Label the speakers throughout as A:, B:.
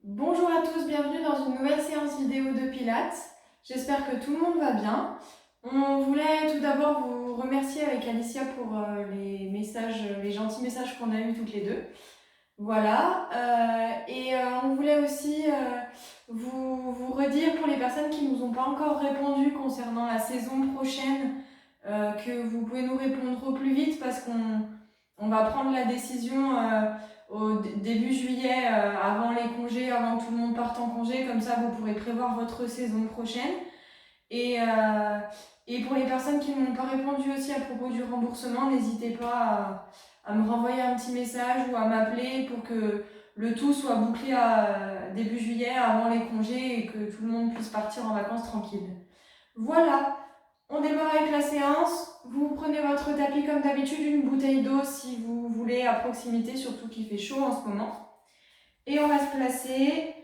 A: Bonjour à tous, bienvenue dans une nouvelle séance vidéo de Pilates. J'espère que tout le monde va bien. On voulait tout d'abord vous remercier avec Alicia pour les gentils messages qu'on a eus toutes les deux. Voilà, on voulait aussi vous redire pour les personnes qui ne nous ont pas encore répondu concernant la saison prochaine, que vous pouvez nous répondre au plus vite parce qu'on va prendre la décision au début juillet, avant les congés, avant que tout le monde parte en congé, comme ça vous pourrez prévoir votre saison prochaine. Et, euh, et pour les personnes qui ne m'ont pas répondu aussi à propos du remboursement, n'hésitez pas à me renvoyer un petit message ou à m'appeler pour que le tout soit bouclé à début juillet, avant les congés, et que tout le monde puisse partir en vacances tranquille. Voilà, on démarre avec la séance. Vous prenez votre tapis comme d'habitude, une bouteille d'eau si vous voulez à proximité, surtout qu'il fait chaud en ce moment. Et on va se placer,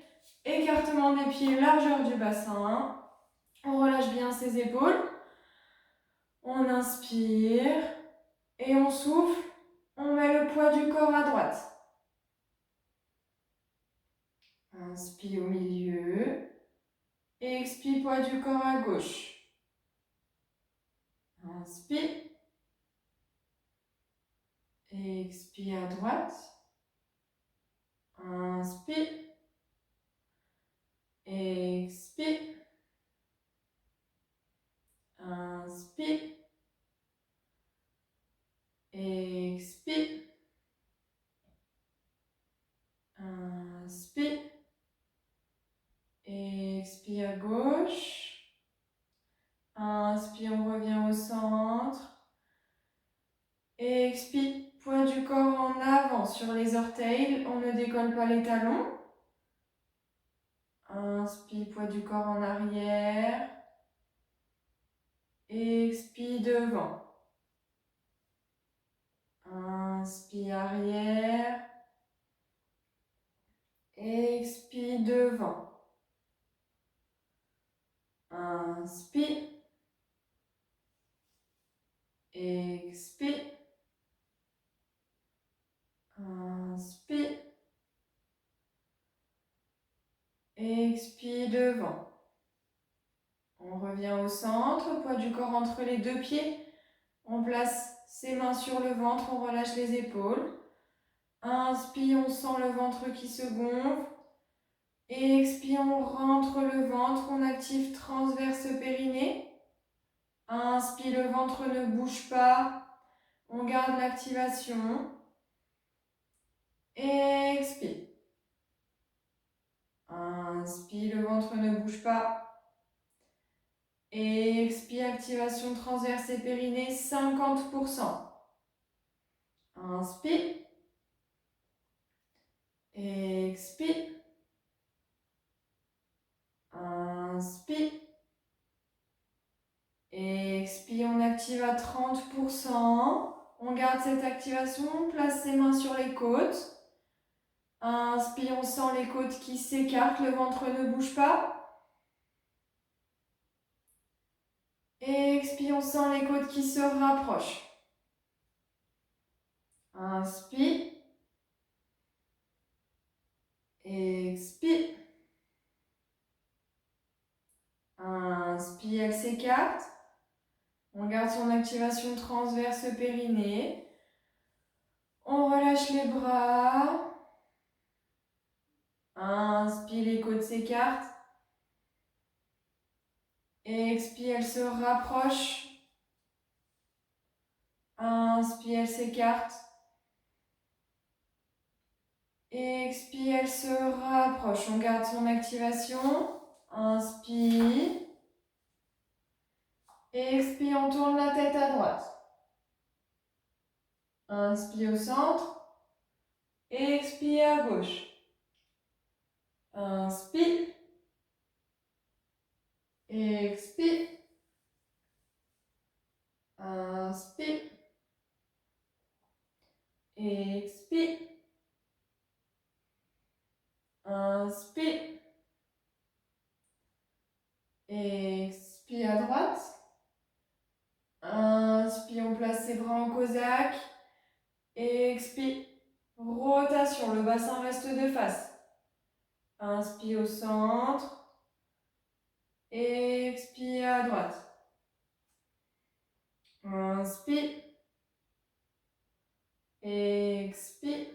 A: écartement des pieds, largeur du bassin. On relâche bien ses épaules. On inspire et on souffle. On met le poids du corps à droite. Inspire au milieu. Expire, poids du corps à gauche. Inspire. Expire à droite. Inspire. Expire. Inspire. Expire. Inspire. Expire à gauche. Inspire, on revient au centre. Expire, poids du corps en avant sur les orteils. On ne décolle pas les talons. Inspire, poids du corps en arrière. Expire devant. Inspire arrière. Expire devant. Inspire. Expire. Inspire. Expire devant. On revient au centre, poids du corps entre les deux pieds. On place ses mains sur le ventre, on relâche les épaules. Inspire, on sent le ventre qui se gonfle. Expire, on rentre le ventre, on active transverse périnée. Inspire, le ventre ne bouge pas. On garde l'activation. Expire. Inspire, le ventre ne bouge pas. Expire, activation transverse et périnée, 50%. Inspire. Expire. Inspire. Expire, on active à 30%. On garde cette activation, on place ses mains sur les côtes. Inspire, on sent les côtes qui s'écartent, le ventre ne bouge pas. Expire, on sent les côtes qui se rapprochent. Inspire. Expire. Inspire, elle s'écarte. On garde son activation transverse périnée. On relâche les bras. Inspire, les côtes s'écartent. Expire, elle se rapproche. Inspire, elle s'écarte. Expire, elle se rapproche. On garde son activation. Inspire. Expire, on tourne la tête à droite. Inspire au centre. Expire à gauche. Inspire. Expire. Inspire. Expire. Inspire. Expire à droite. Inspire, on place ses bras en Cosaque. Expire. Rotation, le bassin reste de face. Inspire au centre. Expire à droite. Inspire. Expire.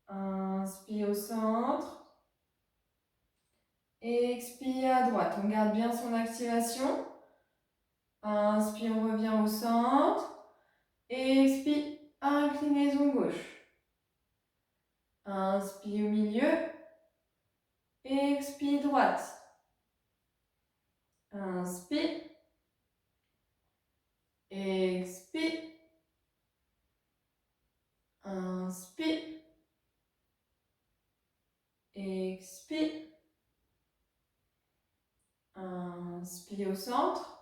A: Inspire au centre. Expire à droite. On garde bien son activation. Inspire, on revient au centre. Expire, inclinaison gauche. Inspire au milieu. Expire droite. Inspire. Expire. Inspire. Expire. Inspire au centre.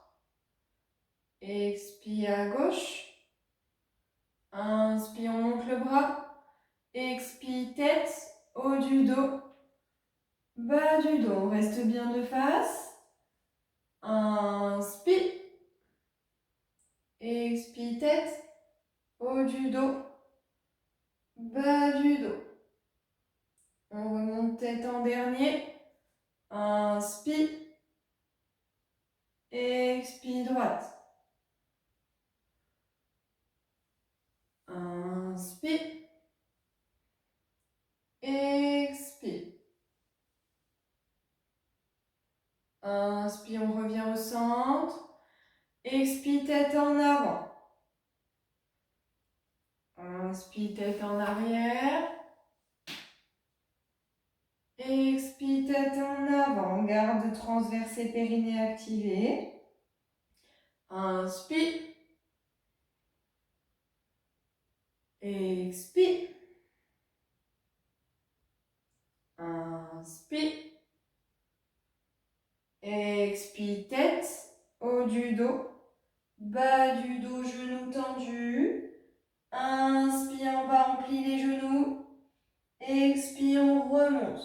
A: Expire à gauche. Inspire, on monte le bras. Expire, tête, haut du dos, bas du dos. On reste bien de face. Inspire. Expire, tête, haut du dos, bas du dos. On remonte tête en dernier. Inspire. Expire droite. Inspire. Expire. Inspire, on revient au centre. Expire, tête en avant. Inspire, tête en arrière. Expire, tête en avant. Garde transverse et périnée activé. Inspire. Expire. Inspire. Expire, tête, haut du dos, bas du dos, genoux tendus. Inspire, on va remplir les genoux. Expire, on remonte.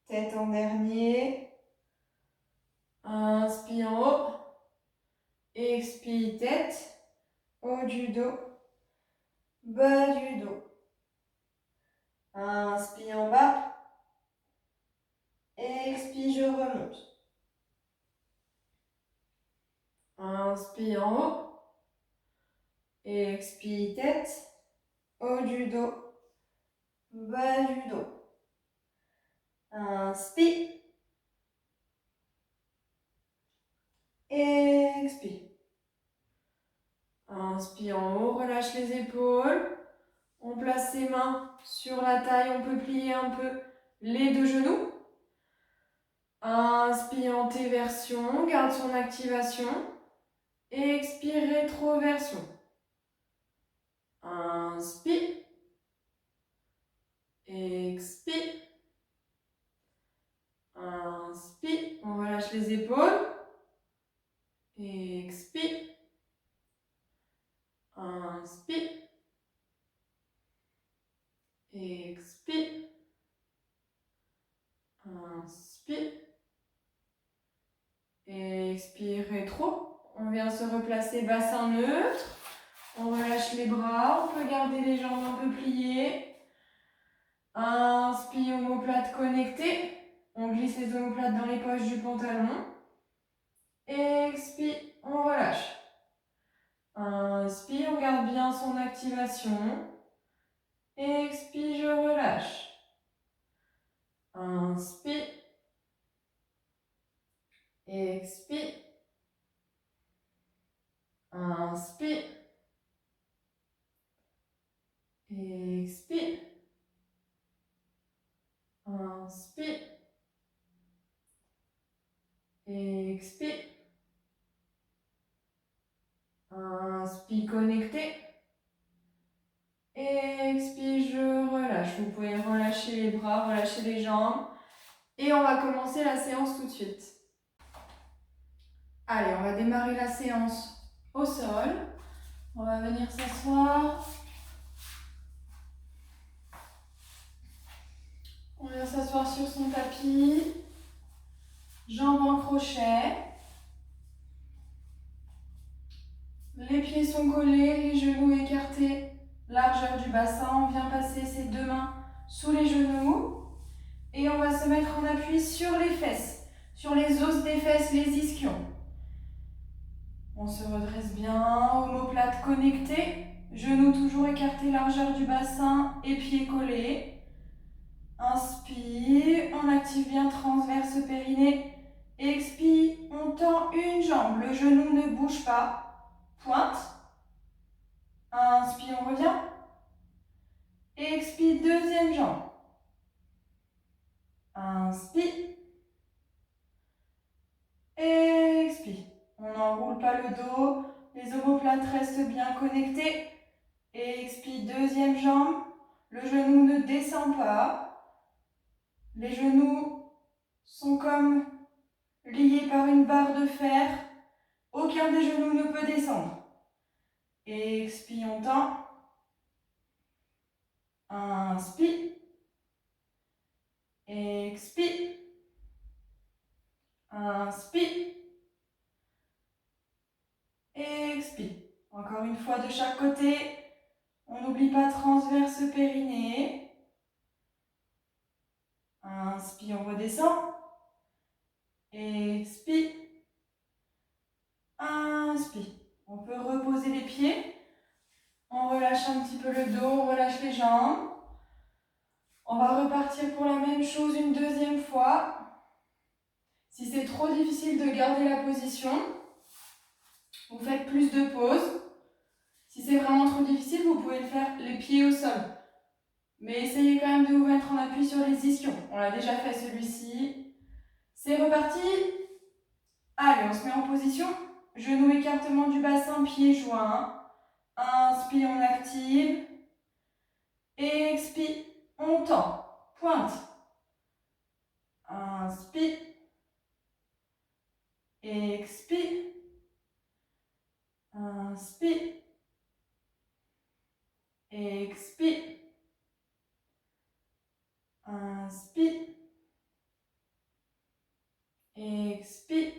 A: Tête en dernier. Inspire en haut. Expire, tête, haut du dos, bas du dos. Inspire en bas. Expire, je remonte. Inspire en haut. Expire, tête, haut du dos, bas du dos. Inspire. Expire. Inspire en haut, relâche les épaules. On place ses mains sur la taille, on peut plier un peu les deux genoux. Inspire en T-version, garde son activation. Expire, rétroversion. Inspire. Expire. Inspire. On relâche les épaules. Expire. Inspire. Expire. Inspire. Expire, rétro. On vient se replacer bassin neutre. On relâche les bras. On peut garder les jambes un peu pliées. Inspire, omoplate connectée. On glisse les omoplates dans les poches du pantalon. Expire, on relâche. Inspire, on garde bien son activation. Expire, je relâche. Inspire. Expire. Inspire. Expire. Inspire. Expire. Inspire, connecté. Expire, je relâche. Vous pouvez relâcher les bras, relâcher les jambes. Et on va commencer la séance tout de suite. Allez, on va démarrer la séance au sol. On va venir s'asseoir. On vient s'asseoir sur son tapis. Jambes en crochet. Les pieds sont collés, les genoux écartés. Largeur du bassin. On vient passer ses deux mains sous les genoux. Et on va se mettre en appui sur les fesses, sur les os des fesses, les ischions. On se redresse bien, omoplate connectée. Genoux toujours écartés, largeur du bassin et pieds collés. Inspire, on active bien transverse périnée. Expire, on tend une jambe, le genou ne bouge pas. Pointe. Inspire, on revient. Expire, deuxième jambe. Inspire. Expire. On n'enroule pas le dos. Les omoplates restent bien connectés. Expire, deuxième jambe. Le genou ne descend pas. Les genoux sont comme liés par une barre de fer. Aucun des genoux ne peut descendre. Expire, on tend. Inspire. Expire. Inspire. Expire. Encore une fois de chaque côté. On n'oublie pas transverse périnée. Inspire, on redescend. Expire. Inspire. On peut reposer les pieds. On relâche un petit peu le dos, on relâche les jambes. On va repartir pour la même chose une deuxième fois. Si c'est trop difficile de garder la position, vous faites plus de pauses. Si c'est vraiment trop difficile, vous pouvez le faire les pieds au sol. Mais essayez quand même de vous mettre en appui sur les ischions. On l'a déjà fait celui-ci. C'est reparti. Allez, on se met en position. Genoux écartement du bassin, pieds joints. Inspire, on active. Expire, on tend. Pointe. Inspire. Expire. Inspire. Expire. Inspire. Expire.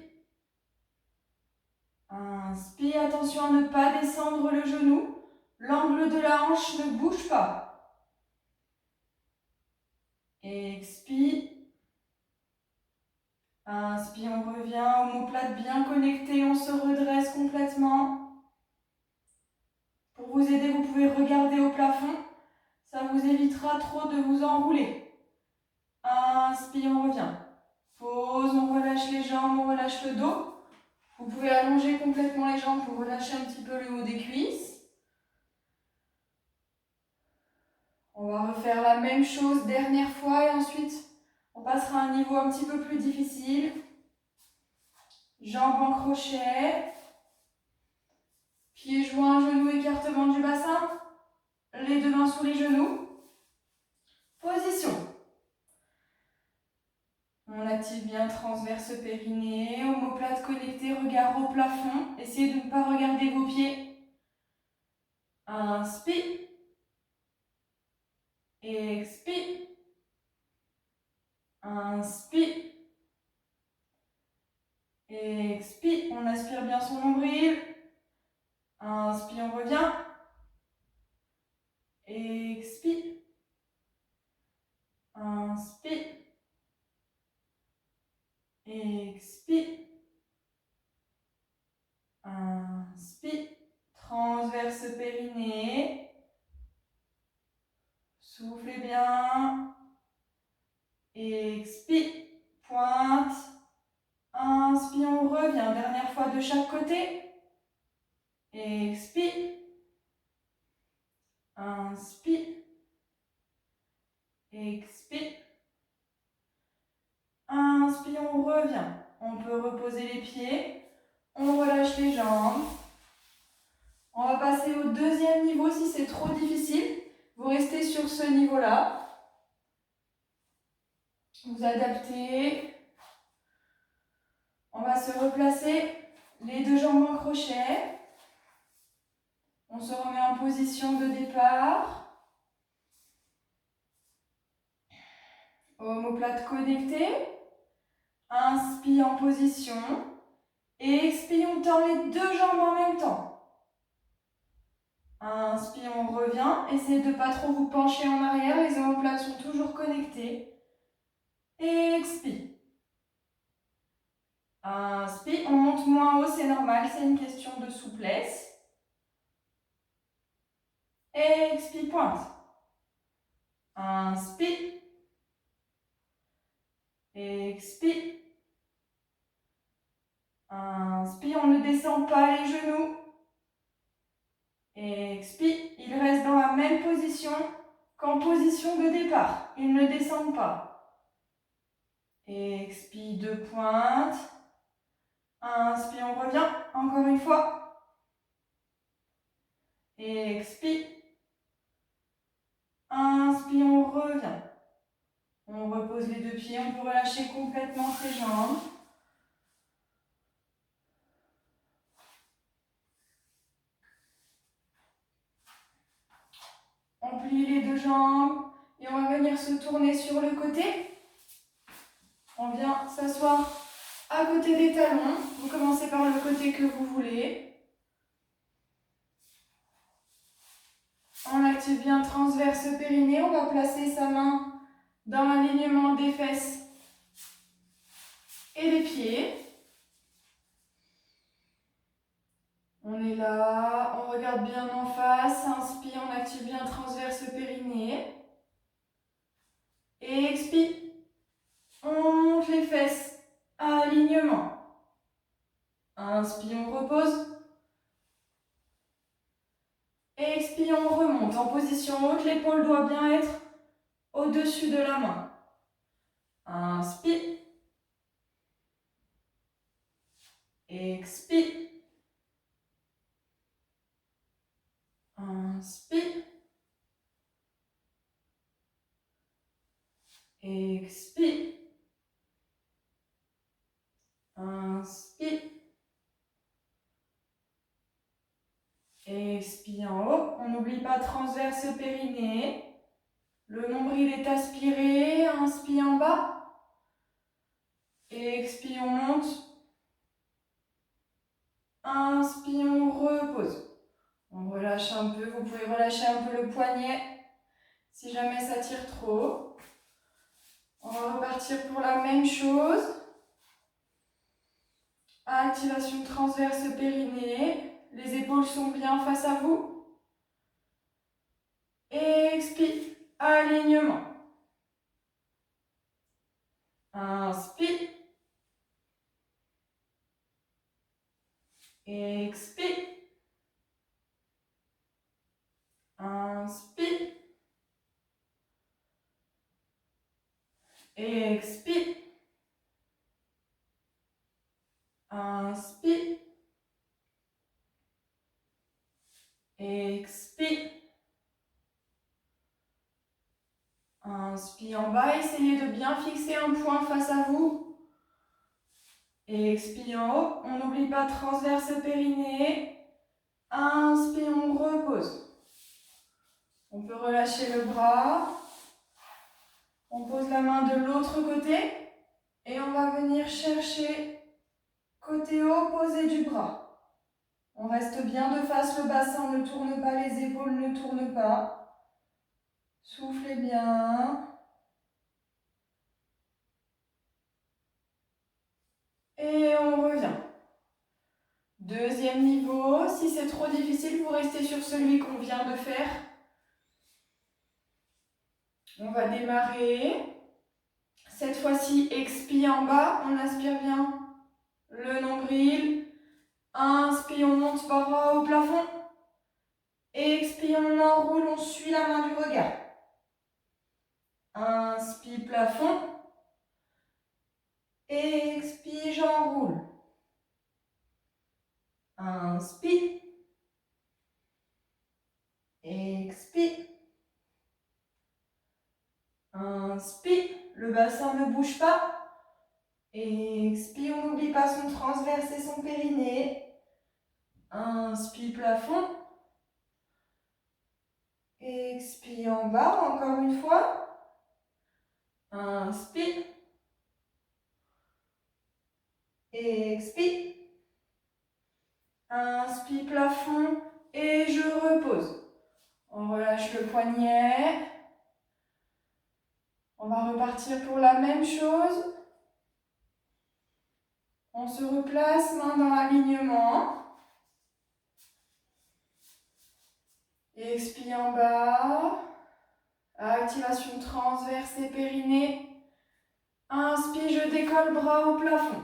A: Inspire. Attention à ne pas descendre le genou. L'angle de la hanche ne bouge pas. Expire. Inspire, on revient. Omoplate bien connectée. On se redresse complètement. Pour vous aider, vous pouvez regarder au plafond. Ça vous évitera trop de vous enrouler. Inspire, on revient. Pause, on relâche les jambes, on relâche le dos. Vous pouvez allonger complètement les jambes pour relâcher un petit peu le haut des cuisses. On va refaire la même chose dernière fois et ensuite on passera à un niveau un petit peu plus difficile. Jambes en crochet. Pieds joints, genoux, écartement du bassin. Les deux mains sous les genoux. Position. On active bien transverse périnée, omoplate connectée, regard au plafond. Essayez de ne pas regarder vos pieds. Inspire. Expire. Inspire. Expire. On aspire bien son nombril. Inspire, on revient. Expire. Inspire. Expire. Inspire. Transverse périnée. Soufflez bien. Expire. Pointe. Inspire, on revient. Dernière fois de chaque côté. Expire. Inspire. Expire. Inspire, on revient. On peut reposer les pieds. On relâche les jambes. On va passer au deuxième niveau si c'est trop difficile. Vous restez sur ce niveau-là. Vous adaptez. On va se replacer. Les deux jambes en crochet. On se remet en position de départ. Omoplate connectée. Inspire en position. Et expire, on tend les deux jambes en même temps. Inspire, on revient. Essayez de ne pas trop vous pencher en arrière. Les omoplates sont toujours connectées. Expire. Inspire, on monte moins haut, c'est normal, c'est une question de souplesse. Expire, pointe. Inspire. Expire. Inspire, on ne descend pas les genoux. Expire, il reste dans la même position qu'en position de départ. Il ne descend pas. Expire, deux pointes. Inspire, on revient. Encore une fois. Expire. Inspire, on revient. On repose les deux pieds. On peut relâcher complètement ses jambes. On plie les deux jambes et on va venir se tourner sur le côté. On vient s'asseoir à côté des talons. Vous commencez par le côté que vous voulez. On active bien transverse périnée. On va placer sa main dans l'alignement des fesses et des pieds. On est là, on regarde bien en face. Inspire, on active bien transverse périnée. Et expire. On monte les fesses à alignement. Inspire, on repose. Expire, on remonte en position haute. L'épaule doit bien être au-dessus de la main. Inspire. Expire. Inspire. Expire. Inspire. Expire en haut. On n'oublie pas transverse périnée. Le nombril est aspiré. Inspire en bas. Expire, on monte. Inspire, on repose. On relâche un peu. Vous pouvez relâcher un peu le poignet si jamais ça tire trop. On va repartir pour la même chose. Activation transverse périnée. Les épaules sont bien face à vous. Expire. Alignement. Inspire. Expire. Inspire. Expire. Inspire. Expire. Inspire en bas. Essayez de bien fixer un point face à vous. Expire en haut. On n'oublie pas transverse périnée. Inspire, on repose. On peut relâcher le bras. On pose la main de l'autre côté. Et on va venir chercher côté opposé du bras. On reste bien de face, le bassin ne tourne pas, les épaules ne tournent pas. Soufflez bien. Et on revient. Deuxième niveau. Si c'est trop difficile, vous restez sur celui qu'on vient de faire. On va démarrer. Cette fois-ci, expire en bas. On aspire bien le nombril. Inspire, on monte par bas au plafond. Expire, on enroule, on suit la main du regard. Inspire, plafond. Expire, j'enroule. Inspire. Expire. Inspire. Le bassin ne bouge pas. Expire, on n'oublie pas son transverse et son périnée. Inspire, plafond. Expire en bas, encore une fois. Inspire. Expire. Inspire, plafond. Et je repose. On relâche le poignet. On va repartir pour la même chose. On se replace, main dans l'alignement. Expire en bas. Activation transverse et périnée. Inspire, je décolle, bras au plafond.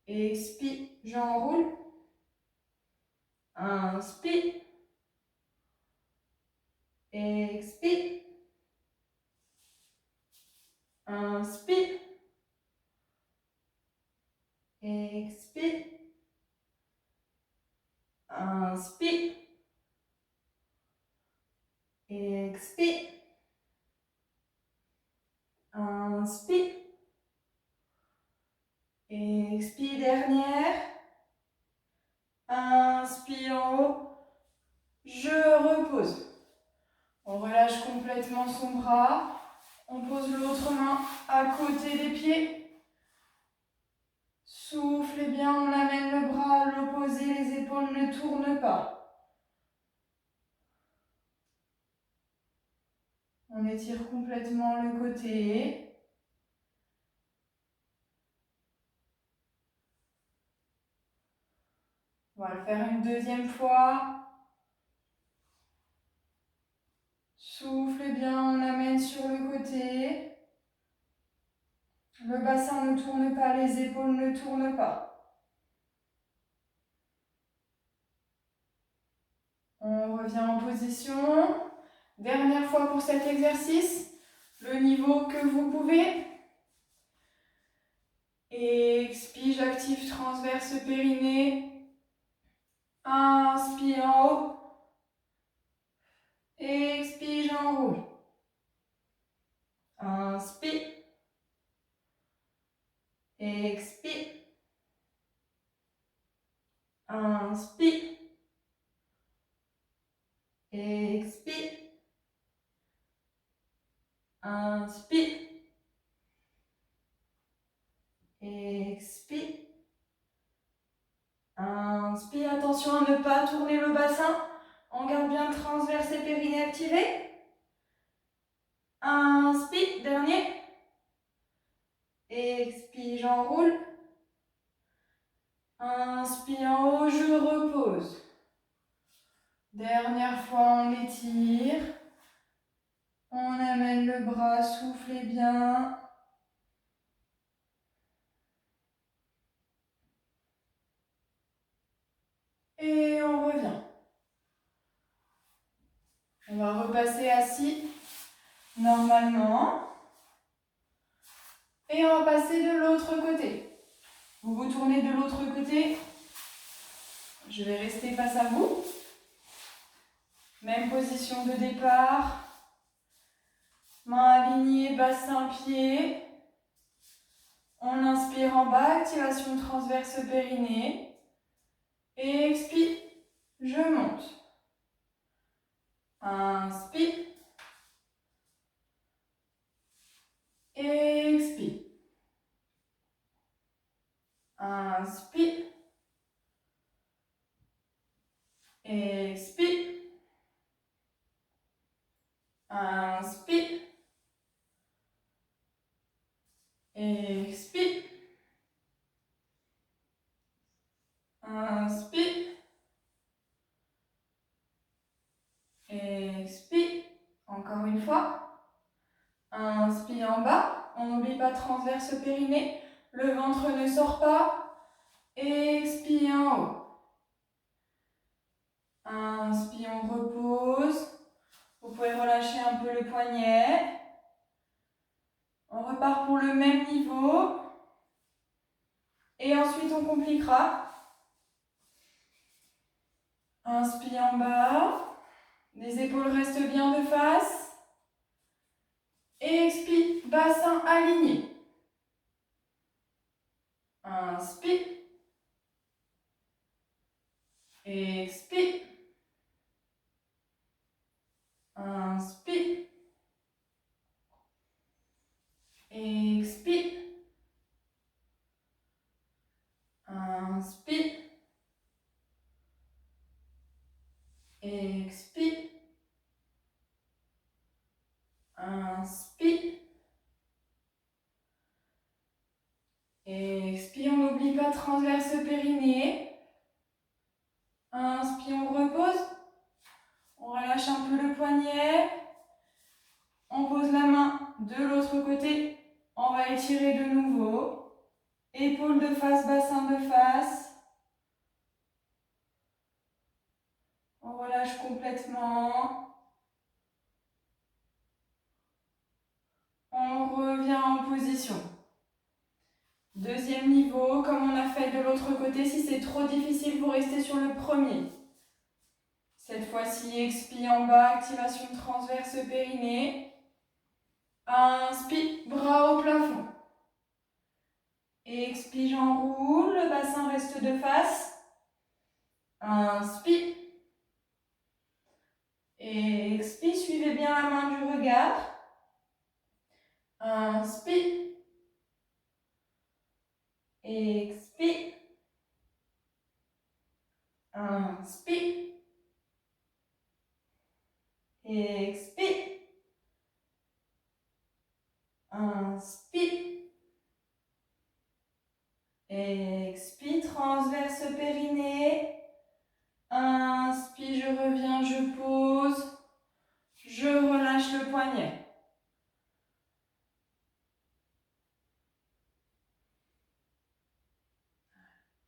A: Expire, j'enroule. Inspire. Expire. Inspire. Expire. Inspire. Expire. Inspire. Expire, dernière. Inspire en haut. Je repose. On relâche complètement son bras. On pose l'autre main à côté des pieds. Soufflez bien, on amène le bras à l'opposé, les épaules ne tournent pas. On étire complètement le côté. On va le faire une deuxième fois. Soufflez bien, on amène sur le côté. Le bassin ne tourne pas, les épaules ne tournent pas. On revient en position. Dernière fois pour cet exercice. Le niveau que vous pouvez. Expire, j'active transverse périnée. Inspire en haut. Expire, j'enroule. Inspire. Expire. Inspire. Expire. Inspire. Expire. Inspire. Attention à ne pas tourner le bassin. On garde bien le transverse et périnée activé. Inspire. Dernier. Expire, j'enroule. Inspire en haut, je repose. Dernière fois, on étire. On amène le bras, soufflez bien. Et on revient. On va repasser assis normalement. Et on va passer de l'autre côté. Vous vous tournez de l'autre côté. Je vais rester face à vous. Même position de départ. Main alignée, bassin, pied. On inspire en bas, activation transverse périnée. Et expire, je monte. Inspire. Expire. Inspire. Expire. Inspire. Expire. Inspire. Expire. Encore une fois. Inspire en bas. On n'oublie pas transverse périnée. Le ventre ne sort pas. Expire en haut. Inspire, on repose. Vous pouvez relâcher un peu le poignet. On repart pour le même niveau. Et ensuite, on compliquera. Inspire en bas. Les épaules restent bien de face. Expire, bassin aligné. Inspire. Expire. Inspire. Expire. Inspire. Expire. Inspire. Expire, on n'oublie pas transverse périnée. Inspire, on repose. On relâche un peu le poignet. On pose la main de l'autre côté. On va étirer de nouveau. Épaules de face, bassin de face. On relâche complètement. On revient en position. Deuxième niveau, comme on a fait de l'autre côté. Si c'est trop difficile, vous restez sur le premier. Cette fois-ci, expire en bas, activation transverse périnée. Inspire, bras au plafond. Expire, j'enroule, le bassin reste de face. Inspire. Expire, suivez bien la main du regard. Inspire. Expire. Inspire. Expire. Inspire. Expire, transverse périnée. Inspire, je reviens, je pose. Je relâche le poignet.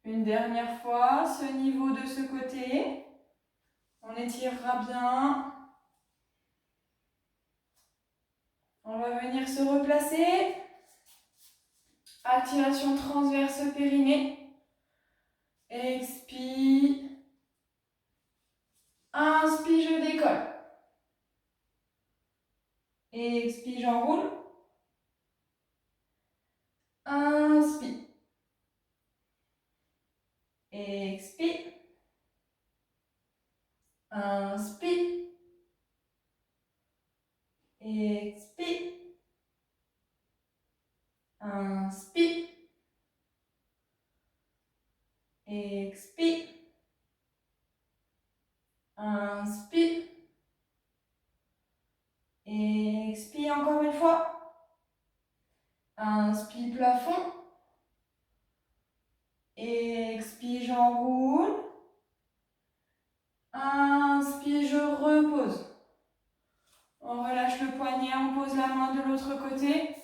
A: Une dernière fois, ce niveau de ce côté. On étirera bien. On va venir se replacer. Activation transverse périnée. Expire. Inspire, je décolle. Expire, j'enroule. Inspire. Expire. Inspire. Expire. Inspire. Expire. Inspire. Expire encore une fois. Inspire, plafond. Expire, j'enroule. Inspire, je repose. On relâche le poignet, on pose la main de l'autre côté.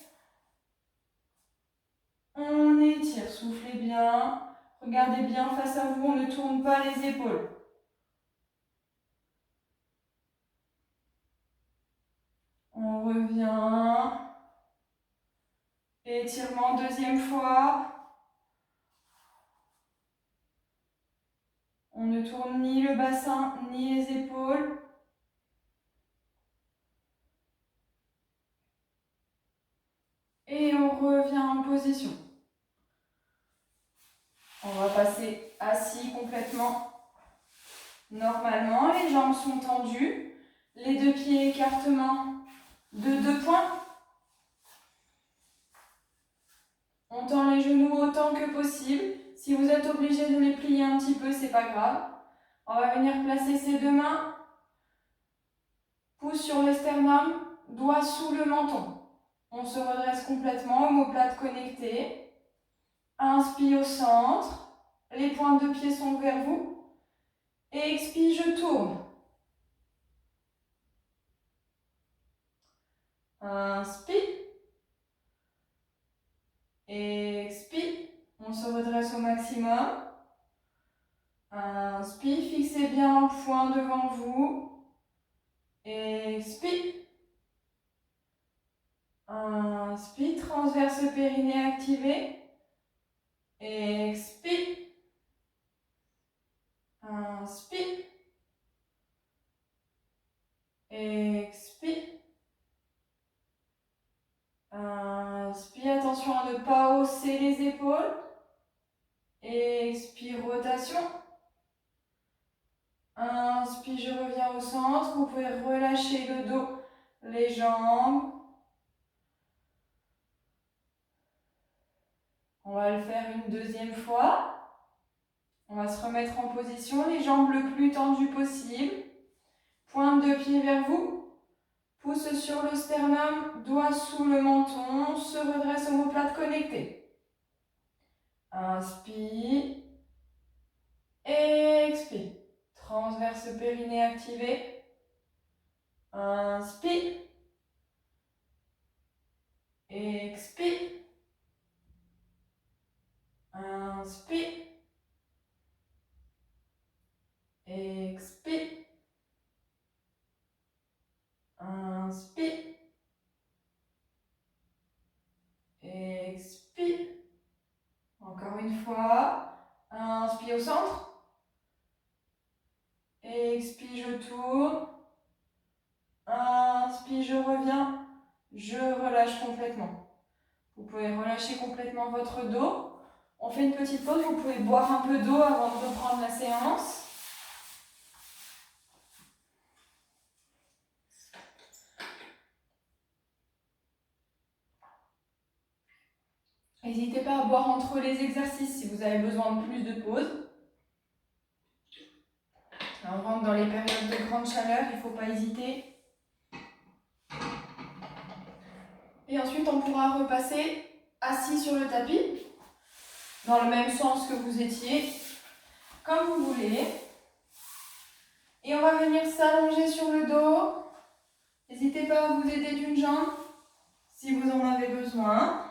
A: On étire, soufflez bien. Regardez bien face à vous, on ne tourne pas les épaules. On revient. Étirement, deuxième fois. On ne tourne ni le bassin, ni les épaules. Et on revient en position. On va passer assis complètement. Normalement, les jambes sont tendues. Les deux pieds écartement de 2 points. On tend les genoux autant que possible. Si vous êtes obligé de les plier un petit peu, c'est pas grave. On va venir placer ses deux mains. Pouce sur le sternum, doigt sous le menton. On se redresse complètement, omoplate connectée. Inspire au centre. Les pointes de pied sont vers vous. Et expire, je tourne. Inspire. Expire. On se redresse au maximum. Inspire, fixez bien un point devant vous. Expire. Inspire, transverse périnée activé. Expire. Inspire. Expire. Inspire, attention à ne pas hausser les épaules. Expire, rotation. Inspire, je reviens au centre. Vous pouvez relâcher le dos, les jambes. On va le faire une deuxième fois. On va se remettre en position, les jambes le plus tendues possible. Pointe de pied vers vous. Pouce sur le sternum, doigt sous le menton, se redresse omoplate connectée. Inspire. Expire. Transverse périnée activé. Inspire. Expire. Inspire. Expire. Inspire. Expire. Encore une fois. Inspire au centre. Expire, je tourne. Inspire, je reviens. Je relâche complètement. Vous pouvez relâcher complètement votre dos. On fait une petite pause. Vous pouvez boire un peu d'eau avant de reprendre la séance. N'hésitez pas à boire entre les exercices si vous avez besoin de plus de pause. On rentre dans les périodes de grande chaleur, il ne faut pas hésiter. Et ensuite, on pourra repasser assis sur le tapis, dans le même sens que vous étiez, comme vous voulez. Et on va venir s'allonger sur le dos. N'hésitez pas à vous aider d'une jambe si vous en avez besoin.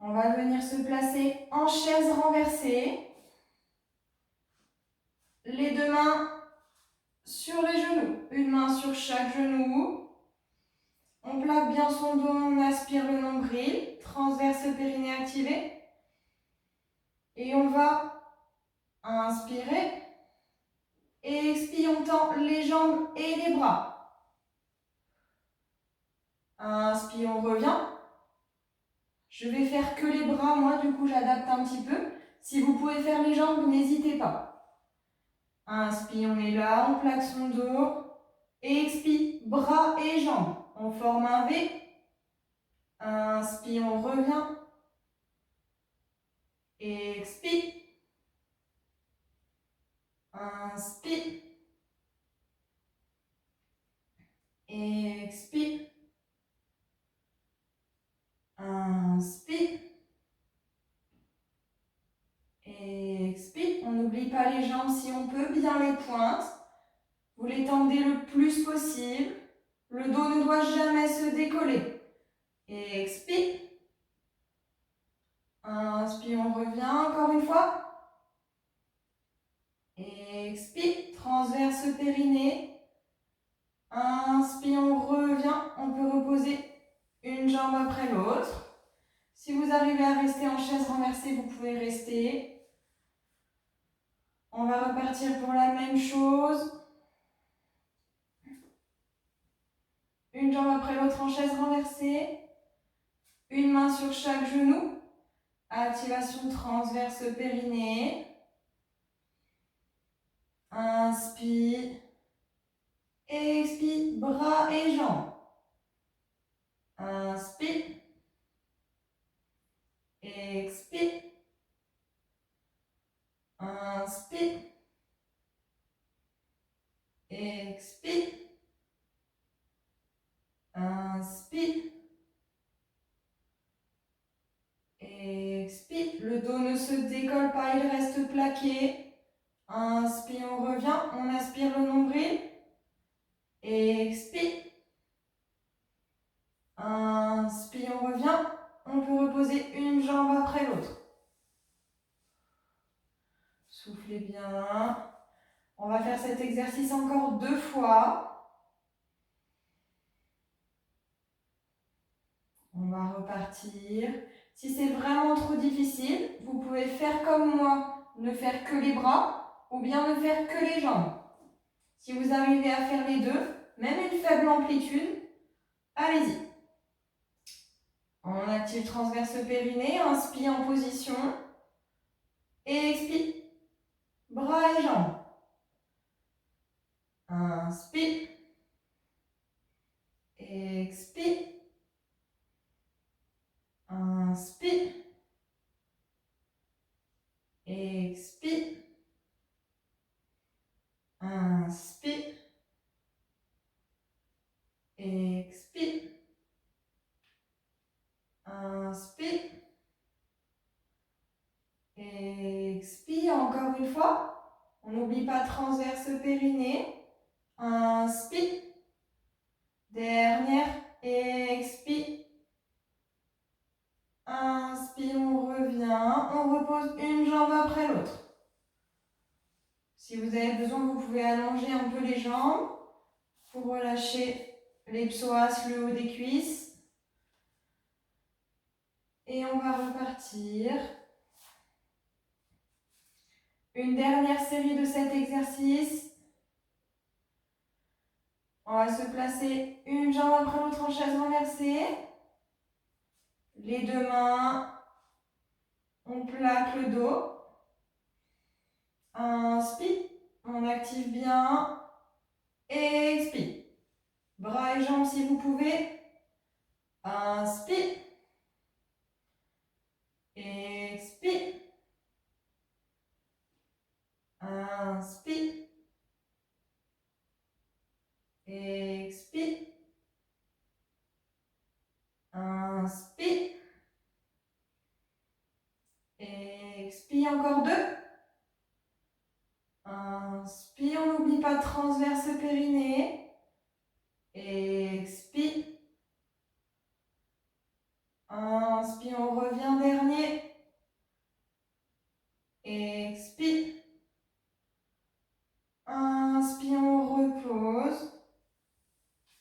A: On va venir se placer en chaise renversée. Les deux mains sur les genoux, une main sur chaque genou. On plaque bien son dos, on aspire le nombril, transverse périnée activé. Et on va inspirer. Et expire, on tend les jambes et les bras. Inspire, on revient. Je vais faire que les bras, moi, du coup, j'adapte un petit peu. Si vous pouvez faire les jambes, n'hésitez pas. Inspire, on est là, on plaque son dos. Expire, bras et jambes. On forme un V. Inspire, on revient. Expire. Inspire. Expire. Inspire. Expire. On n'oublie pas les jambes si on peut, bien les pointes. Vous les tendez le plus possible. Le dos ne doit jamais se décoller. Expire. Inspire, on revient encore une fois. Expire, transverse périnée. Inspire, on revient. On peut reposer une jambe après l'autre. Si vous arrivez à rester en chaise renversée, vous pouvez rester. On va repartir pour la même chose. Une jambe après l'autre en chaise renversée. Une main sur chaque genou. Activation transverse périnée. Inspire. Expire, bras et jambes. Inspire. Expire. Inspire. Expire. Inspire. Expire. Le dos ne se décolle pas, il reste plaqué. Inspire, on revient. On aspire le nombril. Expire. Inspire, on revient. On peut reposer une jambe après l'autre. Soufflez bien. On va faire cet exercice encore 2 fois. On va repartir. Si c'est vraiment trop difficile, vous pouvez faire comme moi, ne faire que les bras ou bien ne faire que les jambes. Si vous arrivez à faire les deux, même une faible amplitude, allez-y. On active transverse périnée, inspire en position et expire, bras et jambes. Inspire, expire, inspire, une fois. On n'oublie pas transverse périnée. Inspire. Dernière. Expire. Inspire, on revient. On repose une jambe après l'autre. Si vous avez besoin, vous pouvez allonger un peu les jambes pour relâcher les psoas, le haut des cuisses. Et on va repartir. Une dernière série de cet exercice. On va se placer une jambe après l'autre en chaise renversée. Les deux mains, on plaque le dos. Inspire, on active bien. Expire. Bras et jambes si vous pouvez. Inspire. Expire. Inspire. Expire. Inspire. Expire, encore deux. Inspire, on n'oublie pas transverse périnée. Expire. Inspire, on revient dernier. Expire. Inspire, on repose.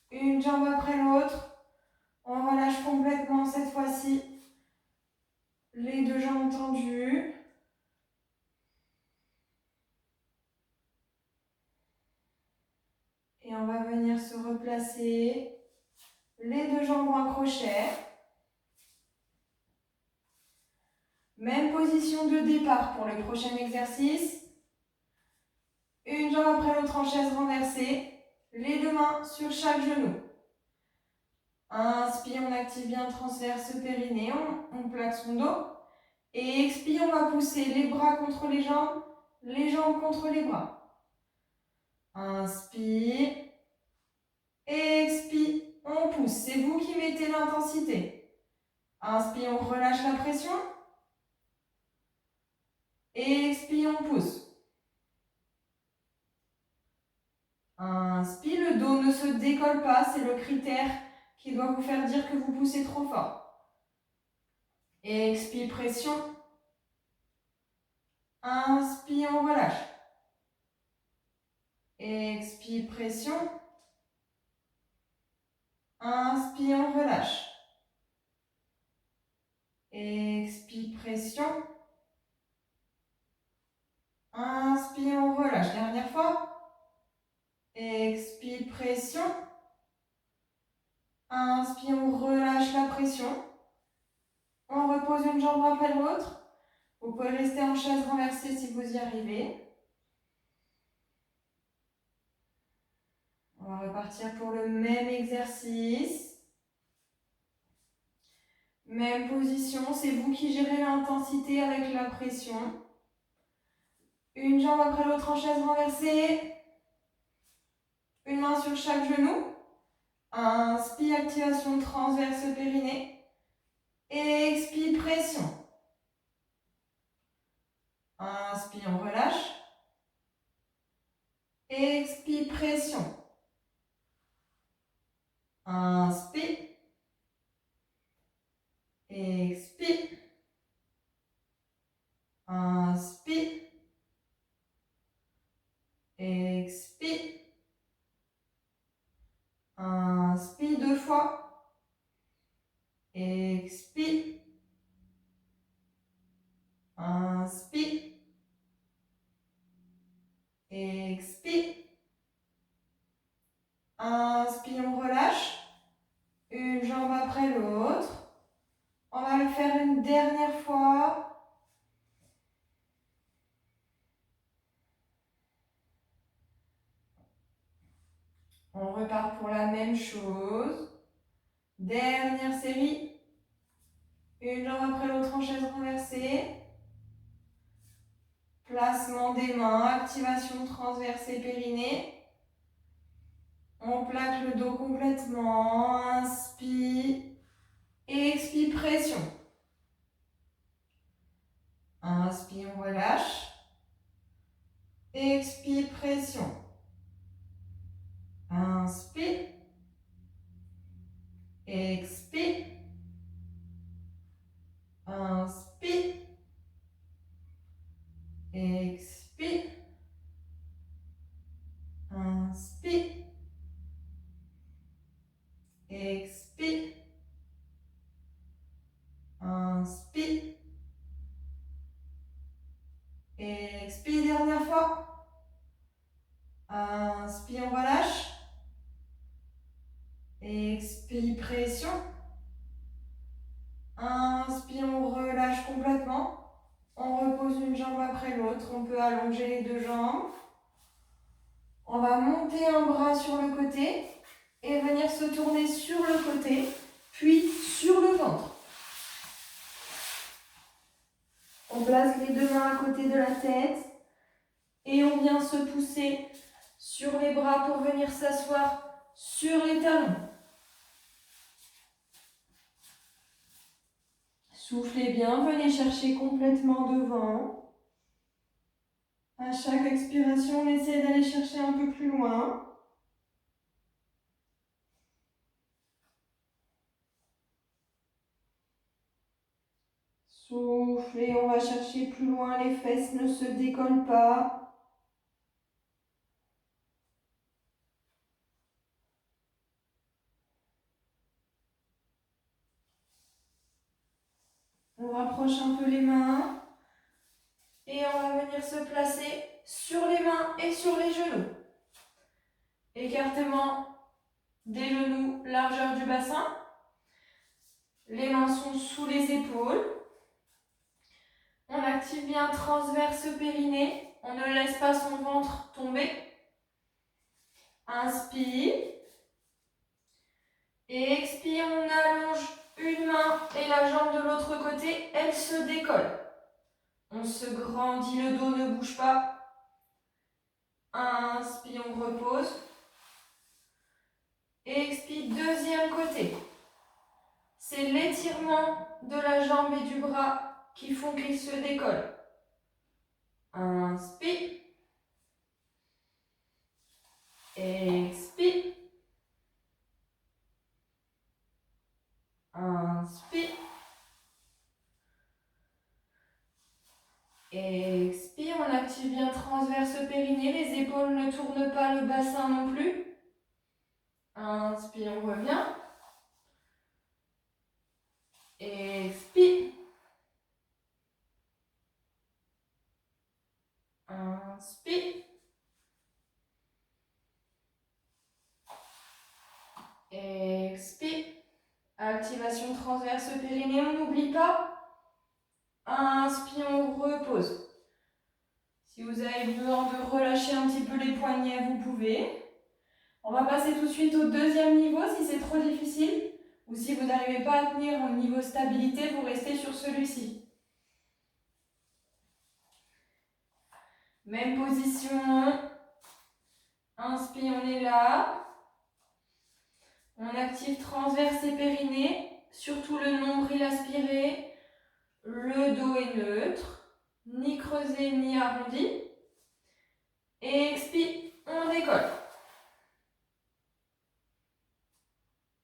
A: Une jambe après l'autre. On relâche complètement cette fois-ci. Les deux jambes tendues. Et on va venir se replacer. Les deux jambes en crochet. Même position de départ pour le prochain exercice. Une jambe après l'autre en chaise renversée. Les deux mains sur chaque genou. Inspire, on active bien transverse périnée, on plaque son dos. Et expire, on va pousser les bras contre les jambes contre les bras. Inspire. Expire, on pousse. C'est vous qui mettez l'intensité. Inspire, on relâche la pression. Expire, on pousse. Inspire, le dos ne se décolle pas, c'est le critère qui doit vous faire dire que vous poussez trop fort. Expire, pression. Inspire, on relâche. Expire, pression. Inspire, on relâche. Expire, pression. Inspire, on relâche. Dernière fois. Expire, pression. Inspire, on relâche la pression. On repose une jambe après l'autre. Vous pouvez rester en chaise renversée si vous y arrivez. On va repartir pour le même exercice. Même position, c'est vous qui gérez l'intensité avec la pression. Une jambe après l'autre en chaise renversée. Une main sur chaque genou. Inspire, activation transverse périnée. Expire, pression. Inspire, on relâche. Expire, pression. Inspire. Expire. Inspire. Expire. Inspire deux fois. Expire. Inspire. Expire. Inspire, on relâche. Une jambe après l'autre. On va le faire une dernière fois. On repart pour la même chose. Dernière série. Une jambe après l'autre en chaise renversée. Placement des mains, activation transverse et périnée. On plaque le dos complètement. Inspire. Expire, pression. Inspire, on relâche. Expire, pression. Inspire. Expire. Inspire. Expire. Inspire. Expire. Inspire. Expire, dernière fois. Inspire, on relâche. Expire, pression. Inspire, on relâche complètement. On repose une jambe après l'autre. On peut allonger les deux jambes. On va monter un bras sur le côté et venir se tourner sur le côté, puis sur le ventre. On place les deux mains à côté de la tête et on vient se pousser sur les bras pour venir s'asseoir sur les talons. Soufflez bien, venez chercher complètement devant. À chaque expiration, on essaie d'aller chercher un peu plus loin. Soufflez, on va chercher plus loin, les fesses ne se décollent pas. On rapproche un peu les mains et on va venir se placer sur les mains et sur les genoux. Écartement des genoux, largeur du bassin. Les mains sont sous les épaules. On active bien transverse périnée. On ne laisse pas son ventre tomber. Inspire. Et expire, on allonge une main et la jambe de l'autre côté, elle se décolle. On se grandit, le dos ne bouge pas. Inspire, on repose. Expire, deuxième côté. C'est l'étirement de la jambe et du bras qui font qu'il se décolle. Inspire. Expire. Inspire. Expire, on active bien transverse périnée, les épaules ne tournent pas, le bassin non plus. Inspire, on revient. Expire. Inspire. Expire. Activation transverse périnée, on n'oublie pas. Inspire, on repose. Si vous avez besoin de relâcher un petit peu les poignets, vous pouvez. On va passer tout de suite au deuxième niveau si c'est trop difficile. Ou si vous n'arrivez pas à tenir au niveau stabilité, vous restez sur celui-ci. Même position. Inspire, on est là. On active transverse et périnée. Surtout le nombril aspiré. Le dos est neutre. Ni creusé, ni arrondi. Et expire, on décolle.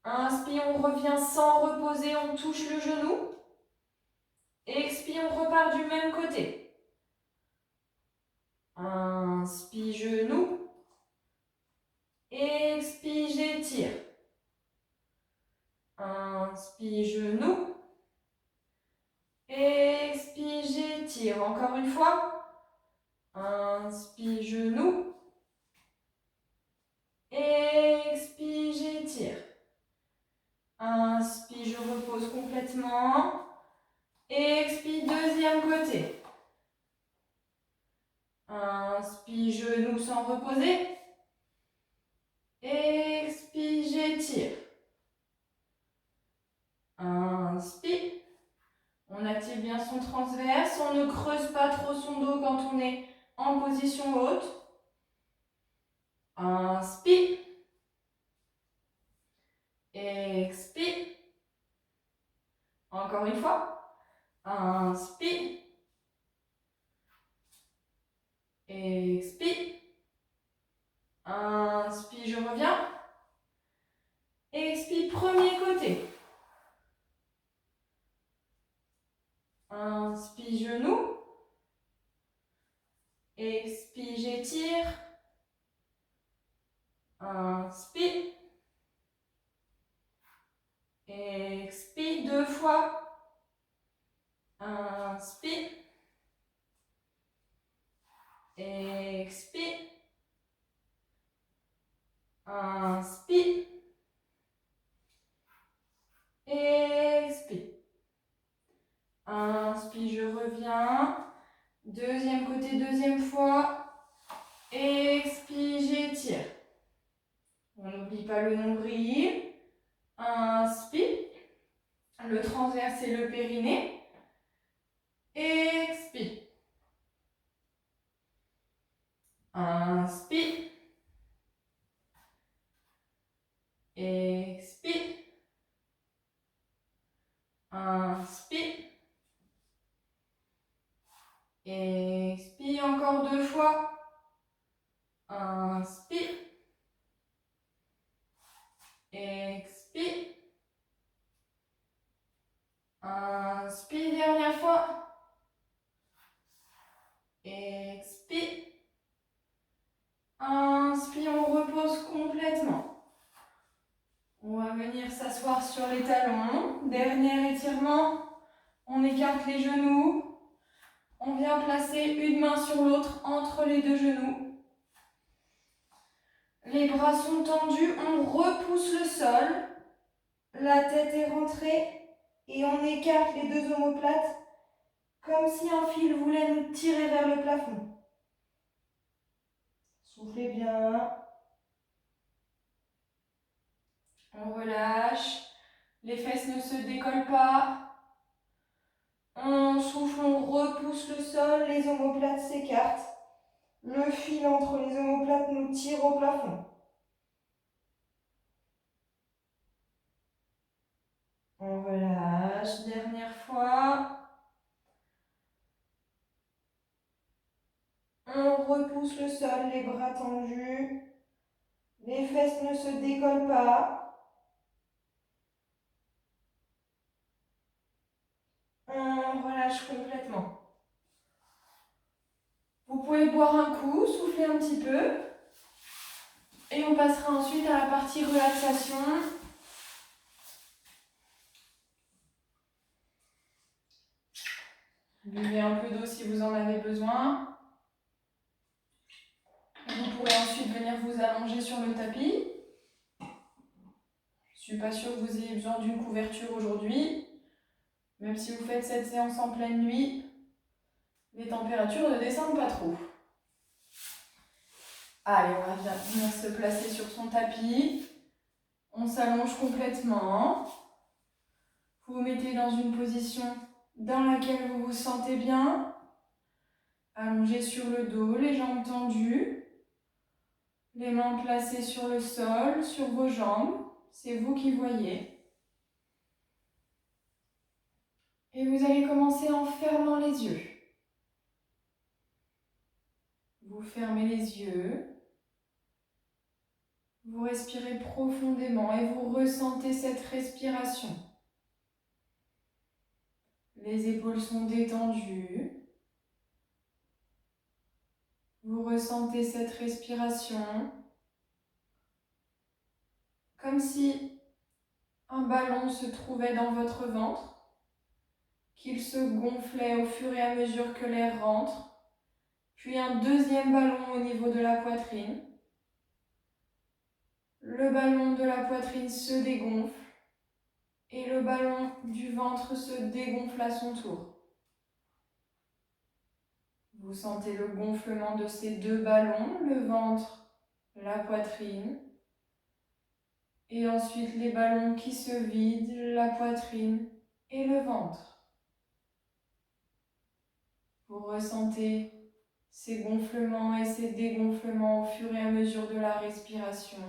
A: Inspire, on revient sans reposer, on touche le genou. Expire, on repart du même côté. Inspire, genou. Expire, j'étire. Inspire, genou. Expire, j'étire. Encore une fois. Inspire, genou. Expire, j'étire. Inspire, je repose complètement. Expire, deuxième côté. Inspire, genou sans reposer. Expire, j'étire. Inspire. On active bien son transverse. On ne creuse pas trop son dos quand on est en position haute. Inspire. Expire. Encore une fois. Inspire. Expire. Inspire, je reviens. Expire, premier côté. Inspire, genou. Expire, j'étire. Inspire. Expire 2 fois. Inspire. Expire. Inspire. Expire. Inspire, je reviens. Deuxième côté, deuxième fois. Expire, j'étire. On n'oublie pas le nombril. Inspire. Le transverse et le périnée. Expire. Inspire. Expire. Inspire. Expire encore 2 fois. Inspire. Expire. Inspire, dernière fois. Expire. Inspire, on repose complètement. On va venir s'asseoir sur les talons. Dernier étirement. On écarte les genoux. On vient placer une main sur l'autre entre les deux genoux. Les bras sont tendus, on repousse le sol. La tête est rentrée et on écarte les deux omoplates comme si un fil voulait nous tirer vers le plafond. Soufflez bien. On relâche. Les fesses ne se décollent pas. On souffle, on repousse le sol, les omoplates s'écartent. Le fil entre les omoplates nous tire au plafond. On relâche, dernière fois. On repousse le sol, les bras tendus. Les fesses ne se décollent pas. On relâche complètement. Vous pouvez boire un coup, souffler un petit peu. Et on passera ensuite à la partie relaxation. Buvez un peu d'eau si vous en avez besoin. Vous pourrez ensuite venir vous allonger sur le tapis. Je ne suis pas sûre que vous ayez besoin d'une couverture aujourd'hui. Même si vous faites cette séance en pleine nuit, les températures ne descendent pas trop. Allez, on va venir se placer sur son tapis. On s'allonge complètement. Vous vous mettez dans une position dans laquelle vous vous sentez bien. Allongé sur le dos, les jambes tendues. Les mains placées sur le sol, sur vos jambes. C'est vous qui voyez. Et vous allez commencer en fermant les yeux. Vous fermez les yeux. Vous respirez profondément et vous ressentez cette respiration. Les épaules sont détendues. Vous ressentez cette respiration comme si un ballon se trouvait dans votre ventre, qu'il se gonflait au fur et à mesure que l'air rentre, puis un deuxième ballon au niveau de la poitrine. Le ballon de la poitrine se dégonfle et le ballon du ventre se dégonfle à son tour. Vous sentez le gonflement de ces deux ballons, le ventre, la poitrine. Et ensuite les ballons qui se vident, la poitrine et le ventre. Vous ressentez ces gonflements et ces dégonflements au fur et à mesure de la respiration.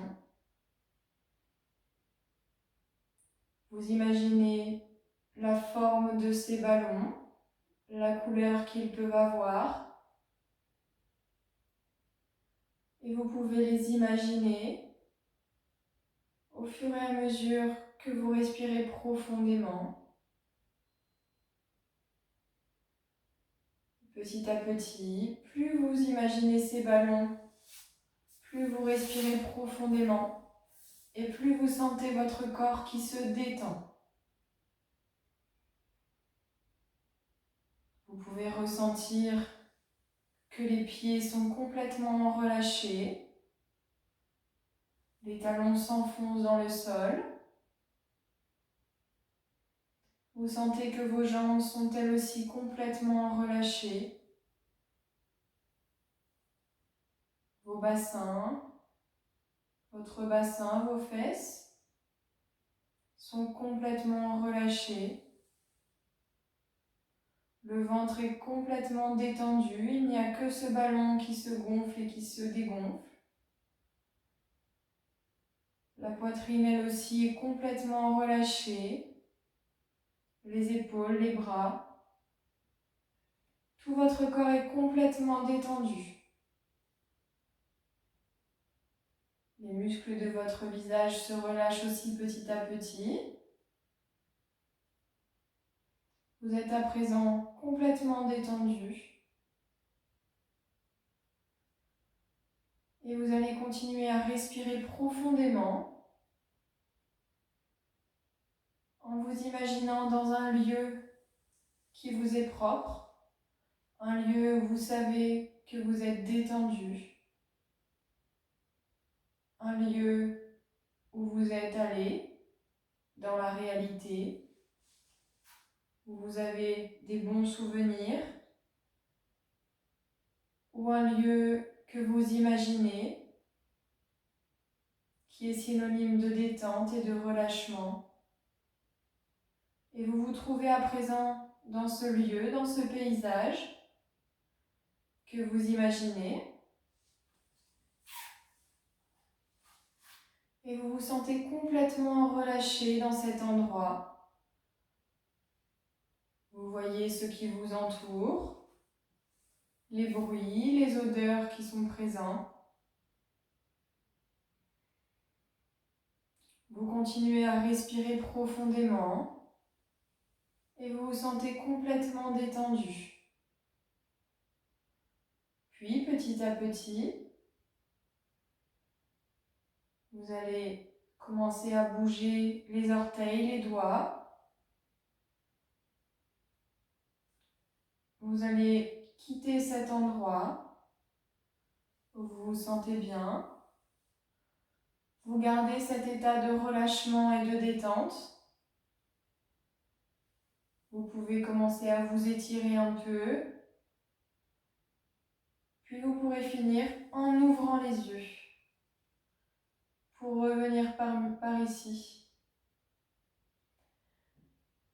A: Vous imaginez la forme de ces ballons, la couleur qu'ils peuvent avoir. Et vous pouvez les imaginer au fur et à mesure que vous respirez profondément. Petit à petit, plus vous imaginez ces ballons, plus vous respirez profondément et plus vous sentez votre corps qui se détend. Vous pouvez ressentir que les pieds sont complètement relâchés, les talons s'enfoncent dans le sol. Vous sentez que vos jambes sont elles aussi complètement relâchées. Vos bassins, votre bassin, vos fesses sont complètement relâchés. Le ventre est complètement détendu, il n'y a que ce ballon qui se gonfle et qui se dégonfle. La poitrine elle aussi est complètement relâchée. Les épaules, les bras. Tout votre corps est complètement détendu. Les muscles de votre visage se relâchent aussi petit à petit. Vous êtes à présent complètement détendu. Et vous allez continuer à respirer profondément en vous imaginant dans un lieu qui vous est propre, un lieu où vous savez que vous êtes détendu, un lieu où vous êtes allé dans la réalité, où vous avez des bons souvenirs, ou un lieu que vous imaginez qui est synonyme de détente et de relâchement. Et vous vous trouvez à présent dans ce lieu, dans ce paysage que vous imaginez. Et vous vous sentez complètement relâché dans cet endroit. Vous voyez ce qui vous entoure, les bruits, les odeurs qui sont présents. Vous continuez à respirer profondément et vous vous sentez complètement détendu. Puis, petit à petit, vous allez commencer à bouger les orteils, les doigts. Vous allez quitter cet endroit où vous vous sentez bien. Vous gardez cet état de relâchement et de détente. Vous pouvez commencer à vous étirer un peu. Puis vous pourrez finir en ouvrant les yeux pour revenir par ici.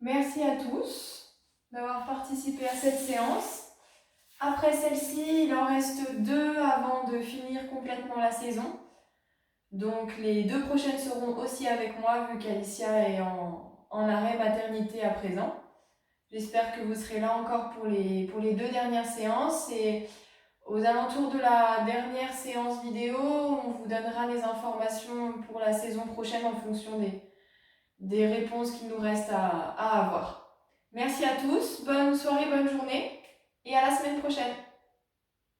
A: Merci à tous d'avoir participé à cette séance. Après celle-ci, il en reste 2 avant de finir complètement la saison. Donc les 2 prochaines seront aussi avec moi vu qu'Alicia est en arrêt maternité à présent. J'espère que vous serez là encore pour les 2 dernières séances et aux alentours de la dernière séance vidéo, on vous donnera les informations pour la saison prochaine en fonction des réponses qu'il nous reste à avoir. Merci à tous, bonne soirée, bonne journée et à la semaine prochaine.